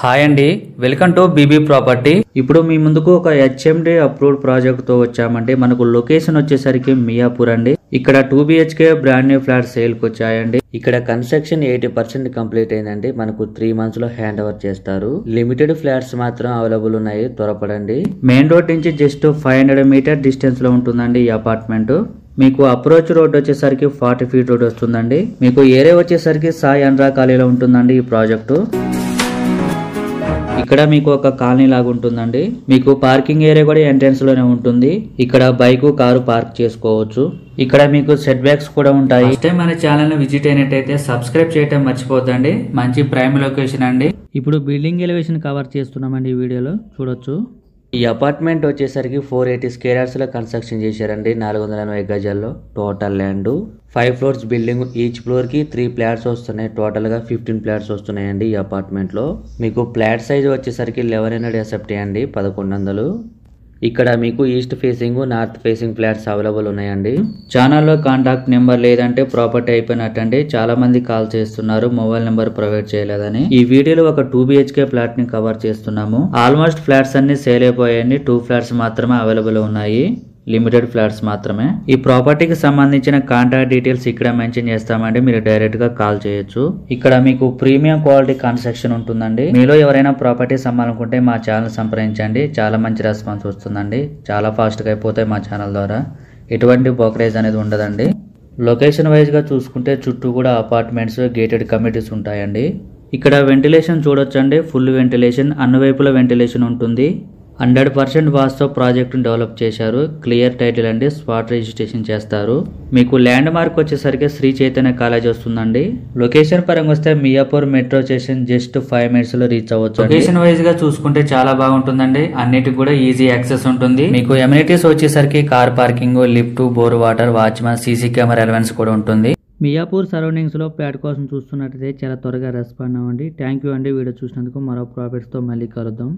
Hi అండి, welcome to BB property. ఇప్పుడు మీ ముందుకు ఒక హెచ్ఎండి అప్రూవ్డ్ ప్రాజెక్ట్ తో వచ్చామండి. మనకు లొకేషన్ వచ్చేసరికి మియాపూర్ అండి. ఇక్కడ 2 BHK brand new flat sale కి వచ్చాయండి. ఇక్కడ కన్స్ట్రక్షన్ 80% కంప్లీట్ అయిందండి. మనకు 3 months లో హ్యాండ్ ఓవర్ చేస్తారు. లిమిటెడ్ ఫ్లాట్స్ మాత్రం అవైలబుల్ ఉన్నాయి, త్వరపడండి. మెయిన్ రోడ్ నుంచి జస్ట్ 500 మీటర్ డిస్టెన్స్ లో ఉంటుందండి ఈ అపార్ట్మెంట్. మీకు అప్రోచ్ రోడ్ వచ్చేసరికి 40 feet రోడ్ వస్తుందండి. మీకు ఏరియా వచ్చేసరికి సాయి అండ్రా కాలనీలో ఉంటుందండి ఈ ప్రాజెక్టు. ఇక్కడ మీకు ఒక కాలనీ లాగా ఉంటుందండి. మీకు పార్కింగ్ ఏరియా కూడా ఎంట్రన్స్ లోనే ఉంటుంది. ఇక్కడ బైక్ కారు పార్క్ చేసుకోవచ్చు. ఇక్కడ మీకు సెట్ బ్యాక్స్ కూడా ఉంటాయి. ఫస్ట్ టైం మన ఛానల్ ని విజిట్ అయినట్టయితే సబ్స్క్రైబ్ చేయడం మర్చిపోద్దండి. మంచి ప్రైమ్ లొకేషన్ అండి. ఇప్పుడు బిల్డింగ్ ఎలివేషన్ కవర్ చేస్తున్నామండి ఈ వీడియోలో చూడొచ్చు. ఈ అపార్ట్మెంట్ వచ్చేసరికి 480 square yards లో కన్స్ట్రక్షన్ చేశారండి. 480 గజాల్లో total land. 5 floors building. Each floor కి 3 ఫ్లాట్స్ వస్తున్నాయి. టోటల్ గా 15 ఫ్లాట్స్ వస్తున్నాయండి ఈ అపార్ట్మెంట్ లో. మీకు ఫ్లాట్ సైజ్ వచ్చేసరికి 1100 SFT అండి, 1100. ఇక్కడ మీకు east facing, north facing flats available ఉన్నాయండి. ఛానల్లో కాంటాక్ట్ నెంబర్ లేదంటే ప్రాపర్టీ అయిపోయినట్టండి. చాలా మంది కాల్ చేస్తున్నారు మొబైల్ నెంబర్ ప్రొవైడ్ చేయలేదని. ఈ వీడియోలో ఒక 2 BHK ఫ్లాట్ ని కవర్ చేస్తున్నాము. ఆల్మోస్ట్ ఫ్లాట్స్ అన్ని సేల్ అయిపోయాయండి. 2 ఫ్లాట్స్ మాత్రమే అవైలబుల్ ఉన్నాయి, లిమిటెడ్ ఫ్లాట్స్ మాత్రమే. ఈ ప్రాపర్టీకి సంబంధించిన కాంటాక్ట్ డీటెయిల్స్ ఇక్కడ మెన్షన్ చేస్తామండి, మీరు డైరెక్ట్ గా కాల్ చేయొచ్చు. ఇక్కడ మీకు ప్రీమియం క్వాలిటీ కన్స్ట్రక్షన్ ఉంటుందండి. మీలో ఎవరైనా ప్రాపర్టీ అమ్మాలనుకుంటే మా ఛానల్ సంప్రదించండి. చాలా మంచి రెస్పాన్స్ వస్తుందండి. చాలా ఫాస్ట్ గా అయిపోతాయి మా ఛానల్ ద్వారా. ఎటువంటి బ్రోకరేజ్ అనేది ఉండదండి. లొకేషన్ వైజ్ గా చూసుకుంటే చుట్టూ కూడా అపార్ట్మెంట్స్, గేటెడ్ కమ్యూనిటీస్ ఉంటాయండి. ఇక్కడ వెంటిలేషన్ చూడొచ్చండి. ఫుల్ వెంటిలేషన్, అన్ని వైపుల వెంటిలేషన్ ఉంటుంది. 100% వాస్తవ ప్రాజెక్ట్ డెవలప్ చేశారు. క్లియర్ టైటిల్ అండి, స్పాట్ రిజిస్ట్రేషన్ చేస్తారు. మీకు ల్యాండ్ మార్క్ వచ్చేసరికి శ్రీ చైతన్య కాలేజ్ వస్తుందండి. లొకేషన్ పరంగా వస్తే Miyapur metro station just 5 minutes లో రీచ్ అవ్వచ్చు. లొకేషన్ వైజ్ గా చూసుకుంటే చాలా బాగుంటుందండి. అన్నిటికి కూడా ఈజీ యాక్సెస్ ఉంటుంది. మీకు ఎమ్యూనిటీస్ వచ్చేసరికి car parking, lift, bore water, watchmen, CC camera ఎలవెన్స్ కూడా ఉంటుంది. మియాపూర్ సరౌండింగ్స్ లో ఫ్లాట్ కోసం చూస్తున్నట్టయితే చాలా త్వరగా రెస్పాండ్ అవ్వండి. థ్యాంక్ యూ అండి వీడియో చూసినందుకు. మరో ప్రాఫిట్స్ తో మళ్ళీ కలుద్దాం.